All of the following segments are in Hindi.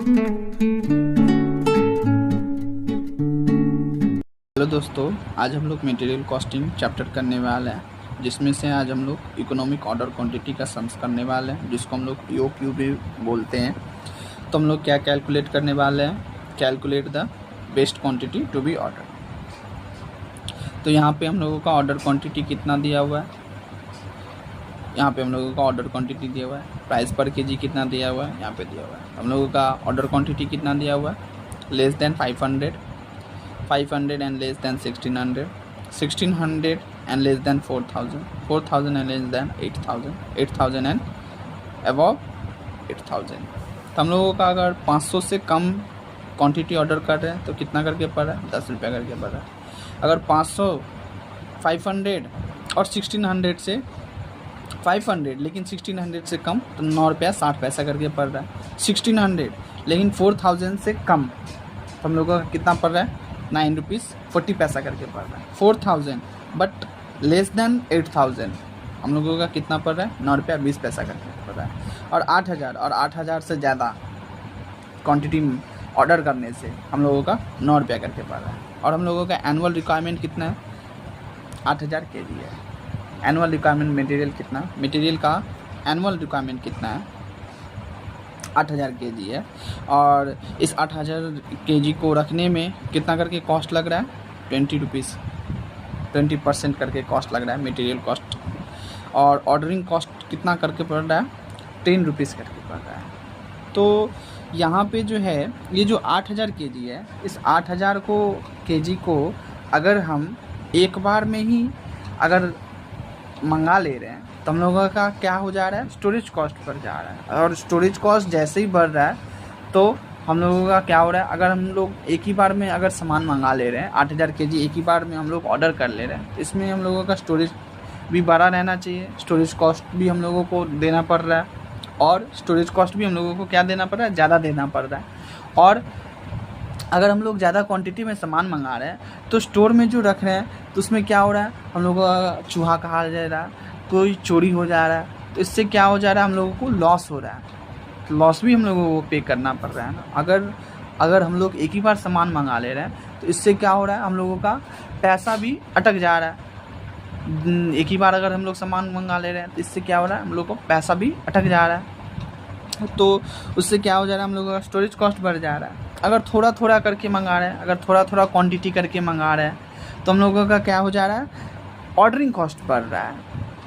हेलो दोस्तों, आज हम लोग मटेरियल कॉस्टिंग चैप्टर करने वाले हैं, जिसमें से आज हम लोग इकोनॉमिक ऑर्डर क्वांटिटी का सम्स करने वाले हैं, जिसको हम लोग EOQ भी बोलते हैं। तो हम लोग क्या कैलकुलेट करने वाले हैं, calculate the best quantity to be order. तो यहाँ पे हम लोगों का ऑर्डर क्वांटिटी कितना दिया हुआ है, यहाँ पे हम लोगों का ऑर्डर क्वांटिटी दिया हुआ है। प्राइस पर केजी कितना दिया हुआ है, यहाँ पे दिया हुआ है। हम लोगों का ऑर्डर क्वांटिटी कितना दिया हुआ है, less than 500 and less than 1600, 1600 and less than 4000, 4000 and less than 8000, 8000 and above 8000। तो हम लोगों का अगर 500 से कम क्वांटिटी ऑर्डर कर रहे हैं तो कितना करके पड़ रहा है, 10 रुपये करके पड़ रहा है। अगर 500, 500 और 1600 से 500 लेकिन 1600 से कम तो 9 रुपया 60 पैसा करके पड़ रहा है। 1600 लेकिन 4000 से कम तो हम लोगों का कितना पड़ रहा है, 9 रुपीज़ 40 पैसा करके पड़ रहा है। 4000 बट लेस देन 8000 हम लोगों का कितना पड़ रहा है, 9 रुपया 20 पैसा करके पड़ रहा है। और 8000 से ज़्यादा क्वांटिटी ऑर्डर करने से हम लोगों का 9 रुपया करके पड़ रहा है। और हम लोगों का एनुअल रिक्वायरमेंट कितना है, 8000 kg है। एनुअल रिक्वायरमेंट मटेरियल कितना, मटेरियल का एनुअल रिक्वायरमेंट कितना है, 8000 kg है। और इस 8000 kg को रखने में कितना करके कॉस्ट लग रहा है, 20 रुपीज़, 20% करके कॉस्ट लग रहा है मटेरियल कॉस्ट। और ऑर्डरिंग कॉस्ट कितना करके पड़ रहा है, 10 रुपीज़ करके पड़ रहा है। तो यहाँ पे जो है ये जो 8000 kg है, इस 8000 kg को अगर हम एक बार में ही अगर मंगा ले रहे हैं तो हम लोगों का क्या हो जा रहा है, स्टोरेज कॉस्ट बढ़ जा रहा है। और स्टोरेज कॉस्ट जैसे ही बढ़ रहा है तो हम लोगों का क्या हो रहा है, अगर हम लोग एक ही बार में अगर सामान मंगा ले रहे हैं, 8000 kg एक ही बार में हम लोग ऑर्डर कर ले रहे हैं, इसमें हम लोगों का स्टोरेज भी बड़ा रहना चाहिए। स्टोरेज कॉस्ट भी हम लोगों को देना पड़ रहा है, और स्टोरेज कॉस्ट भी हम लोगों को क्या देना पड़ रहा है, ज़्यादा देना पड़ रहा है। और अगर हम लोग ज़्यादा क्वांटिटी में सामान मंगा रहे हैं तो स्टोर में जो रख रहे हैं तो उसमें क्या हो रहा है, हम लोगों का चूहा खा जा रहा है, कोई चोरी हो जा रहा है, तो इससे क्या हो जा रहा है, हम लोगों को लॉस हो रहा है। तो लॉस भी हम लोगों को पे करना पड़ रहा है ना। अगर हम लोग एक ही बार सामान मंगा ले रहे हैं तो इससे क्या हो रहा है, हम लोगों का पैसा भी अटक जा रहा है। एक ही बार अगर हम लोग सामान मंगा ले रहे हैं तो इससे क्या हो रहा है, हम लोग को पैसा भी अटक जा रहा है। तो उससे क्या हो जा रहा है, हम लोगों का स्टोरेज कॉस्ट बढ़ जा रहा है। अगर थोड़ा थोड़ा करके मंगा रहे हैं, अगर थोड़ा थोड़ा क्वांटिटी करके मंगा रहे हैं तो हम लोगों का क्या हो जा रहा है, ऑर्डरिंग कॉस्ट बढ़ रहा है।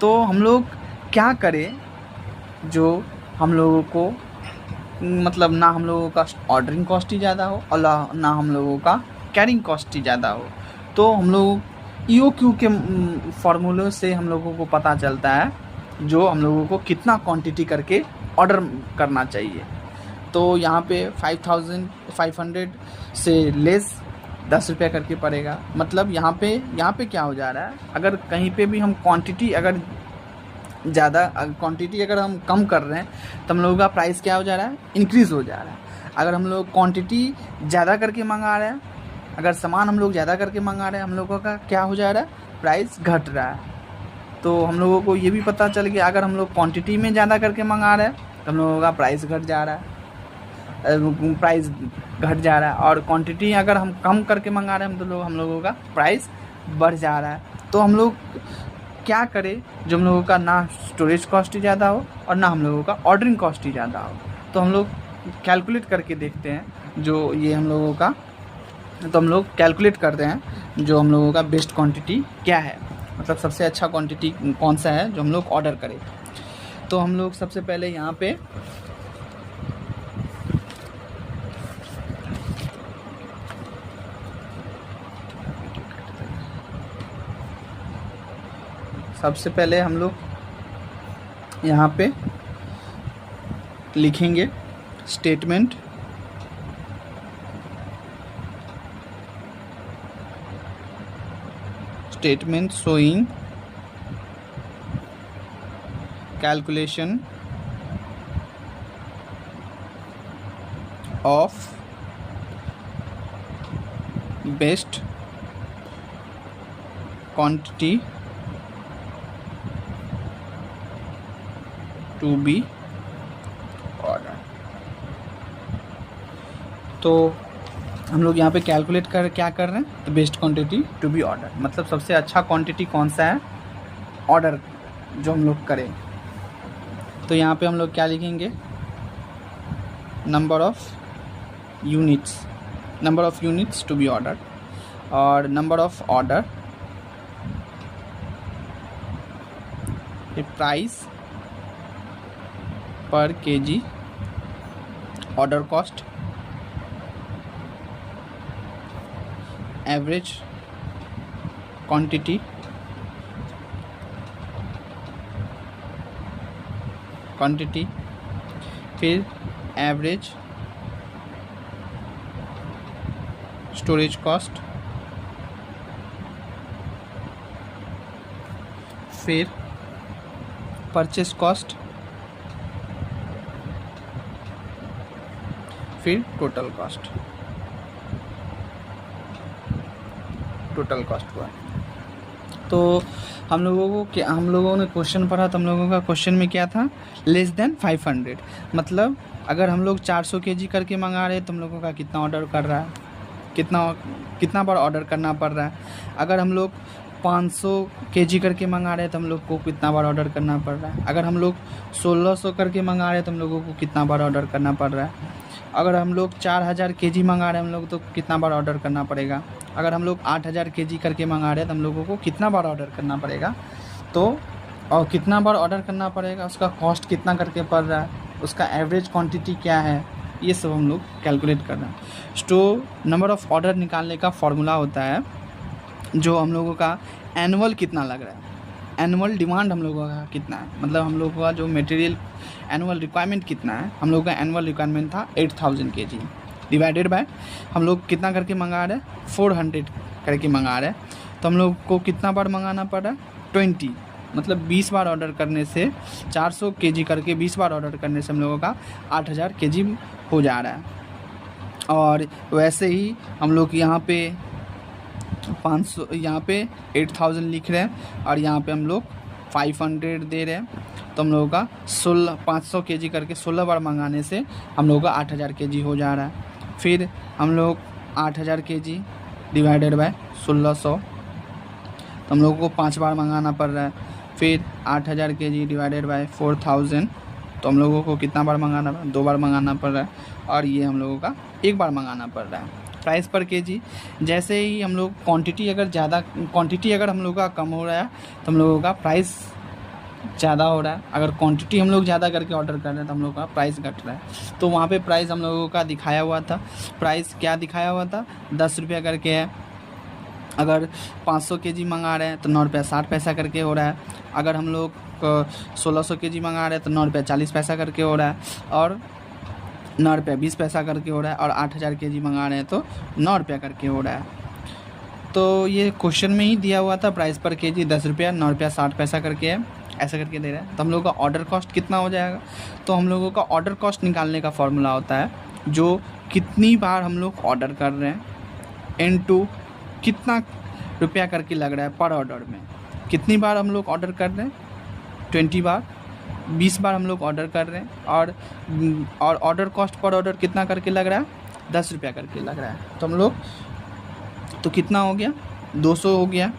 तो हम लोग क्या करें, जो हम लोगों को मतलब ना हम लोगों का ऑर्डरिंग कॉस्ट ही ज़्यादा हो और ना हम लोगों का कैरिंग कॉस्ट ही ज़्यादा हो। तो हम लोग EOQ के फार्मूले से हम लोगों को पता चलता है जो हम लोगों को कितना क्वांटिटी करके ऑर्डर करना चाहिए। तो यहाँ पे 5500 से लेस 10 रुपये करके पड़ेगा। मतलब यहाँ पे क्या हो जा रहा है, अगर कहीं पे भी हम क्वांटिटी अगर ज़्यादा क्वांटिटी अगर हम कम कर रहे हैं तो हम लोगों का प्राइस क्या हो जा रहा है, इंक्रीज़ हो जा रहा है। अगर हम लोग क्वांटिटी ज़्यादा करके मंगा रहे हैं, अगर सामान हम लोग ज़्यादा करके मंगा रहे हैं, हम लोगों का क्या हो जा रहा है, प्राइस घट रहा है। तो हम लोगों को ये भी पता चल गया, अगर हम लोग क्वांटिटी में ज़्यादा करके मंगा रहे हैं तो हम लोगों का प्राइस घट जा रहा है, और क्वांटिटी अगर हम कम करके मंगा रहे हैं तो हम लोगों का प्राइस बढ़ जा रहा है। तो हम लोग क्या करें, जो हम लोगों का ना स्टोरेज कॉस्ट ही ज़्यादा हो और ना हम लोगों का ऑर्डरिंग कॉस्ट ही ज़्यादा हो। तो हम लोग कैलकुलेट करके देखते हैं जो ये हम लोगों का, तो हम लोग कैलकुलेट करते हैं जो हम लोगों का बेस्ट क्वांटिटी क्या है, मतलब सबसे अच्छा क्वांटिटी कौन सा है जो हम लोग ऑर्डर करें। तो हम लोग सबसे पहले यहाँ पे हम लोग यहाँ पे लिखेंगे statement showing calculation of best quantity to be ordered। तो हम लोग यहाँ पे कैलकुलेट कर क्या कर रहे हैं, तो best quantity to be order, मतलब सबसे अच्छा क्वांटिटी कौन सा है ऑर्डर जो हम लोग करें। तो यहाँ पे हम लोग क्या लिखेंगे, number of units to be order, और number of order, price per KG, order cost, average quantity, फिर एवरेज स्टोरेज कॉस्ट, फिर परचेस कॉस्ट, फिर टोटल कॉस्ट हुआ। तो हम लोगों ने क्वेश्चन पढ़ा, तो हम लोगों का क्वेश्चन में क्या था, लेस देन 500, मतलब अगर हम लोग 400 केजी करके मंगा रहे हैं तो हम लोगों का कितना ऑर्डर कर रहा है, कितना बार ऑर्डर करना पड़ रहा है। अगर हम लोग 500 केजी करके मंगा रहे हैं तो हम लोग को कितना बार ऑर्डर करना पड़ रहा है। अगर हम लोग 1600 करके मंगा रहे हैं तो हम लोगों को कितना बार ऑर्डर करना पड़ रहा है। अगर हम लोग 4000 केजी मंगा रहे हैं हम लोग तो कितना बार ऑर्डर करना पड़ेगा। अगर हम लोग 8000 केजी करके मंगा रहे हैं तो हम लोगों को कितना बार ऑर्डर करना पड़ेगा। तो और कितना बार ऑर्डर करना पड़ेगा, उसका कॉस्ट कितना करके पड़ रहा है, उसका एवरेज क्वांटिटी क्या है, ये सब हम लोग कैलकुलेट कर रहे हैं। तो नंबर ऑफ़ ऑर्डर निकालने का फॉर्मूला होता है जो हम लोगों का एनुअल कितना लग रहा है, एनुअल डिमांड हम लोगों का कितना है, मतलब हम लोगों का जो मटेरियल एनुअल रिक्वायरमेंट कितना है। हम लोगों का एनुअल रिक्वायरमेंट था 8000 केजी, डिवाइडेड बाय हम लोग कितना करके मंगा रहे हैं, 400 करके मंगा रहे हैं। तो हम लोग को कितना बार मंगाना पड़ रहा है, 20, मतलब 20 बार ऑर्डर करने से 400 केजी करके 20 बार ऑर्डर करने से हम लोगों का 8000 केजी हो जा रहा है। और वैसे ही हम लोग यहाँ पे 500, यहाँ पे 8000 लिख रहे हैं और यहाँ पे हम लोग 500 दे रहे हैं। तो हम लोगों का 500 केजी करके 16 बार मंगाने से हम लोगों का 8000 केजी हो जा रहा है। फिर हम लोग 8000 केजी डिवाइडेड बाय 1600, तो हम लोगों को 5 बार मंगाना पड़ रहा है। फिर 8000 केजी डिवाइडेड बाय 4000, तो हम लोगों को कितना बार मंगाना पड़ रहा है, 2 बार मंगाना पड़ रहा है। और ये हम लोगों का 1 बार मंगाना पड़ रहा है। प्राइस पर केजी, जैसे ही हम लोग क्वांटिटी अगर हम लोगों का कम हो रहा है तो हम लोगों का प्राइस ज़्यादा हो रहा है। अगर क्वांटिटी हम लोग ज़्यादा करके ऑर्डर कर रहे हैं तो हम लोगों का प्राइस घट रहा है। तो वहाँ पे प्राइस हम लोगों का दिखाया हुआ था, प्राइस क्या दिखाया हुआ था, 10 रुपया करके है। अगर 500 केजी मंगा रहे हैं तो 9 रुपया 60 पैसा करके हो रहा है। अगर हम लोग 1600 केजी मंगा रहे हैं तो 9 रुपया 40 पैसा करके हो रहा है, और 9 रुपया 20 पैसा करके हो रहा है। और 8000 केजी मंगा रहे हैं तो 9 रुपया करके हो रहा है। तो ये क्वेश्चन में ही दिया हुआ था, प्राइस पर केजी 10 रुपया, 9 रुपया 60 पैसा करके है, ऐसा करके दे रहा है। तो हम लोगों का ऑर्डर कॉस्ट कितना हो जाएगा, तो हम लोगों का ऑर्डर कॉस्ट निकालने का फॉर्मूला होता है जो कितनी बार हम लोग ऑर्डर कर रहे हैं इनटू कितना रुपया करके लग रहा है पर ऑर्डर में। कितनी बार हम लोग ऑर्डर कर रहे हैं, 20 बार, 20 बार हम लोग ऑर्डर कर रहे हैं। और ऑर्डर कॉस्ट पर ऑर्डर कितना करके लग रहा है, 10 रुपया करके लग रहा है। तो हम लोग तो कितना हो गया, 200 हो गया।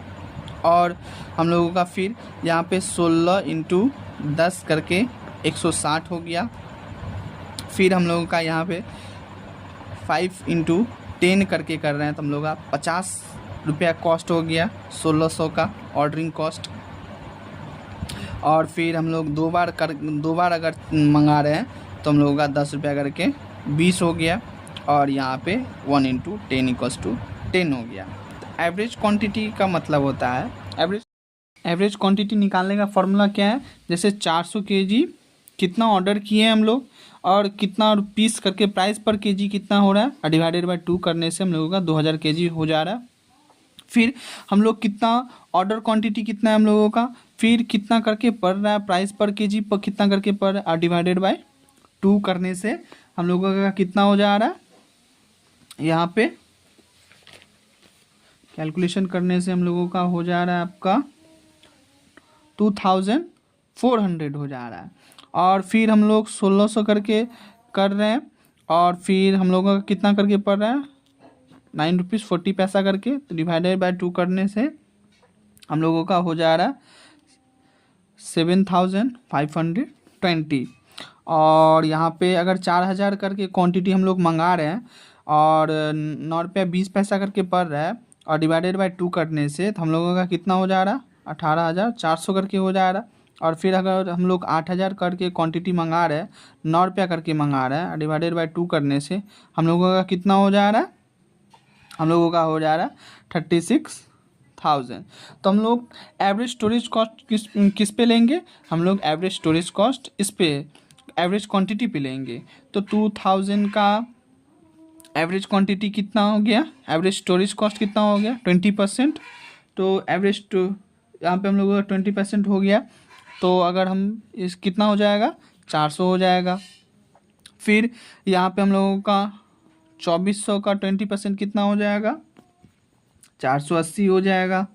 और हम लोगों का फिर यहाँ पे 16 × 10 करके 160 हो गया। फिर हम लोगों का यहाँ पे 5 × 10 करके कर रहे हैं तो हम लोग का 50 रुपया कॉस्ट हो गया, 1600 का ऑर्डरिंग कॉस्ट। और फिर हम लोग 2 बार अगर मंगा रहे हैं तो हम लोगों का 10 रुपया करके 20 हो गया। और यहाँ पे 1 × 10 = 10 हो गया। एवरेज क्वांटिटी का मतलब होता है, एवरेज क्वांटिटी निकालने का फॉर्मूला क्या है, जैसे 400 केजी कितना ऑर्डर किए हैं हम लोग और कितना पीस करके प्राइस पर केजी कितना हो रहा है, और डिवाइडेड बाय 2 करने से हम लोगों का 2000 केजी हो जा रहा है। फिर हम लोग कितना ऑर्डर क्वांटिटी कितना है हम लोगों का, फिर कितना करके पड़ रहा है प्राइस पर केजी पर कितना करके पड़ रहा है, और डिवाइडेड बाय 2 करने से हम लोगों का कितना हो जा रहा है, यहाँ पे कैलकुलेशन करने से हम लोगों का हो जा रहा है आपका 2400 हो जा रहा है। और फिर हम लोग 1600 करके कर रहे हैं और फिर हम लोगों का कितना करके पड़ रहा है, 9 रुपीज़ 40 पैसा करके, तो डिवाइडेड बाय 2 करने से हम लोगों का हो जा रहा है 7520। और यहाँ पे अगर 4000 करके क्वांटिटी हम लोग मंगा रहे हैं और 9 रुपया 20 पैसा करके पड़ रहा है और डिवाइडेड बाय 2 करने से तो हम लोगों का कितना हो जा रहा, 18,400 करके हो जा रहा। और फिर अगर हम लोग 8000 करके क्वांटिटी मंगा रहे हैं, 9 रुपया करके मंगा रहे हैं और डिवाइडेड बाय 2 करने से हम लोगों का कितना हो जा रहा है, हम लोगों का हो जा रहा है 36,000। तो हम लोग एवरेज स्टोरेज कॉस्ट किस पे लेंगे, हम लोग एवरेज स्टोरेज कॉस्ट इस पे एवरेज क्वांटिटी पे लेंगे। तो 2000 का एवरेज क्वांटिटी कितना हो गया, एवरेज स्टोरेज कॉस्ट कितना हो गया 20%। तो एवरेज यहाँ पे हम लोगों का 20% हो गया, तो अगर हम इस कितना हो जाएगा 400 हो जाएगा। फिर यहाँ पे हम लोगों का 2400 का 20% कितना हो जाएगा, 480 हो जाएगा।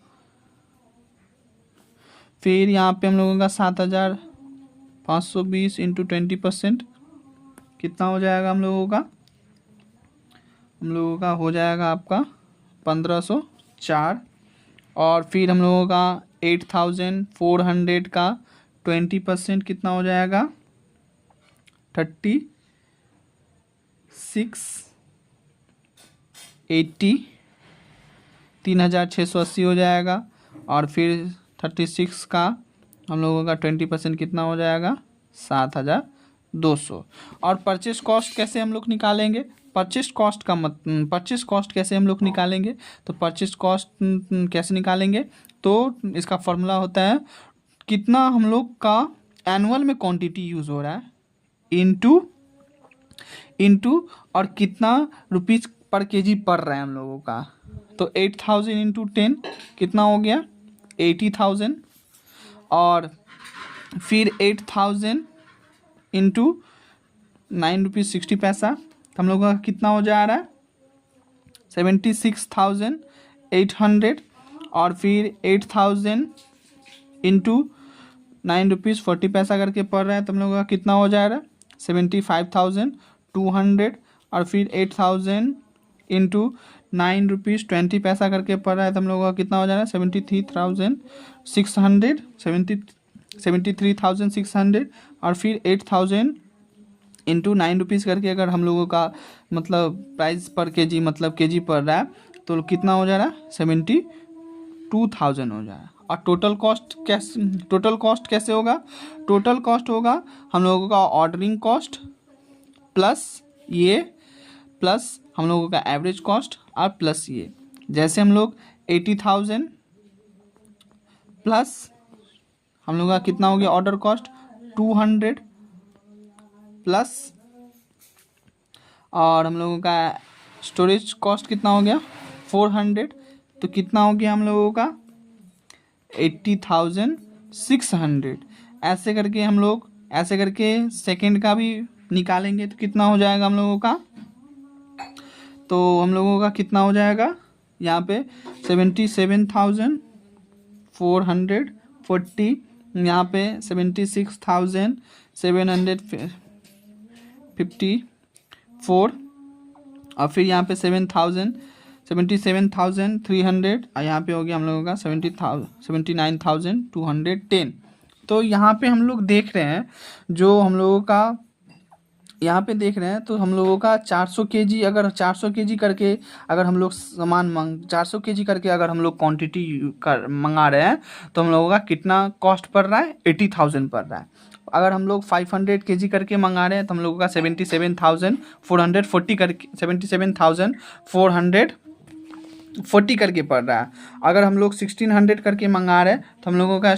फिर यहाँ पे हम लोगों का 7520 इंटू 20% कितना हो जाएगा, हम लोगों का हो जाएगा आपका 1504। और फिर हम लोगों का 8400 का 20% कितना हो जाएगा 3680, 3680 हो जाएगा। और फिर 36 का हम लोगों का 20% कितना हो जाएगा 7200। और परचेस कॉस्ट कैसे हम लोग निकालेंगे, परचेस कॉस्ट कैसे हम लोग निकालेंगे, तो परचेस कॉस्ट कैसे निकालेंगे, तो इसका फॉर्मूला होता है कितना हम लोग का एनुअल में क्वांटिटी यूज़ हो रहा है इंटू और कितना रुपीज़ पर केजी पड़ रहा है हम लोगों का। तो 8000 इंटू 10 कितना हो गया 80,000। और फिर 8000 इंटू 9 रुपीज़ 60 पैसा, हम लोगों का कितना हो जा रहा है 76,800। और फिर 8000 इंटू 9 रुपीज़ 40 पैसा करके पड़ रहा है, तो हम लोगों का कितना हो जा रहा है 75,200। और फिर 8000 इंटू 9 रुपीज़ 20 पैसा करके पड़ रहा है, तो हम लोगों का कितना हो जा रहा है 73,600। और फिर 8000 इंटू 9 रुपीज़ करके अगर हम लोगों का मतलब प्राइस पर केजी मतलब केजी पड़ रहा है, तो कितना हो जा रहा है 72,000 हो जा रहा है। और टोटल कॉस्ट कैसे होगा, टोटल कॉस्ट होगा हम लोगों का ऑर्डरिंग कॉस्ट प्लस हम लोगों का एवरेज कॉस्ट और प्लस ये। जैसे हम लोग 80,000 प्लस हम लोगों का कितना हो गया ऑर्डर कॉस्ट 200 प्लस और हम लोगों का स्टोरेज कॉस्ट कितना हो गया 400, तो कितना हो गया हम लोगों का 80,600। ऐसे करके हम लोग ऐसे करके सेकंड का भी निकालेंगे तो कितना हो जाएगा हम लोगों का, तो हम लोगों का कितना हो जाएगा यहाँ पे 77,440, यहाँ पे 76,754 और फिर यहाँ पे 77,300 और यहाँ पे हो गया हम लोगों का 79,210। तो यहाँ पे हम लोग देख रहे हैं जो हम लोगों का यहाँ पे देख रहे हैं तो हम लोगों का 400 केजी अगर 400 केजी करके अगर हम लोग सामान 400 केजी करके अगर हम लोग क्वांटिटी कर मंगा रहे हैं तो हम लोगों का कितना कॉस्ट पड़ रहा है 80,000 पड़ रहा है। अगर हम लोग 500 केजी करके मंगा रहे हैं तो हम लोगों का 77,440 करके 77,440 करके पड़ रहा है। अगर हम लोग 1600 करके मंगा रहे हैं तो हम लोगों का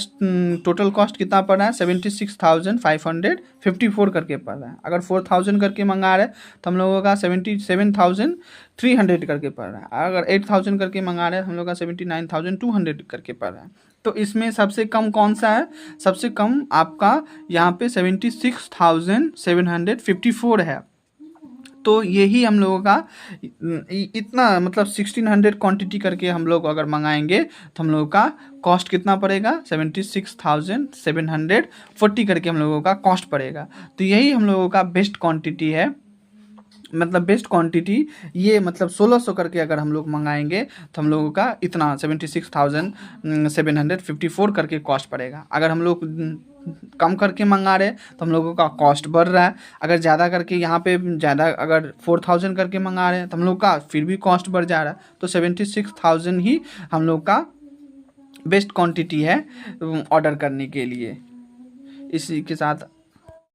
टोटल कॉस्ट कितना पड़ रहा है 76,554 करके पड़ रहा है। अगर 4000 करके मंगा रहे हैं तो हम लोगों का 77,300 करके पड़ रहा है। अगर 8000 करके मंगा रहे हैं तो हम लोग का 79,200 करके पड़ रहा है। तो इसमें सबसे कम कौन सा है, सबसे कम आपका यहाँ पे 76,754 है। तो यही हम लोगों का इतना मतलब 1600 क्वांटिटी करके हम लोग अगर मंगाएंगे तो हम लोगों का कॉस्ट कितना पड़ेगा 76,740 करके हम लोगों का कॉस्ट पड़ेगा। तो यही हम लोगों का बेस्ट क्वांटिटी है मतलब बेस्ट क्वांटिटी ये मतलब 1600 करके अगर हम लोग मंगाएंगे तो हम लोगों का इतना 76,754 करके कॉस्ट पड़ेगा। अगर हम लोग कम करके मंगा रहे तो हम लोगों का कॉस्ट बढ़ रहा है। अगर ज़्यादा करके यहाँ पे ज़्यादा अगर 4000 करके मंगा रहे हैं तो हम लोग का फिर भी कॉस्ट बढ़ जा रहा है। तो 76,000 ही हम लोग का बेस्ट क्वांटिटी है ऑर्डर करने के लिए। इसी के साथ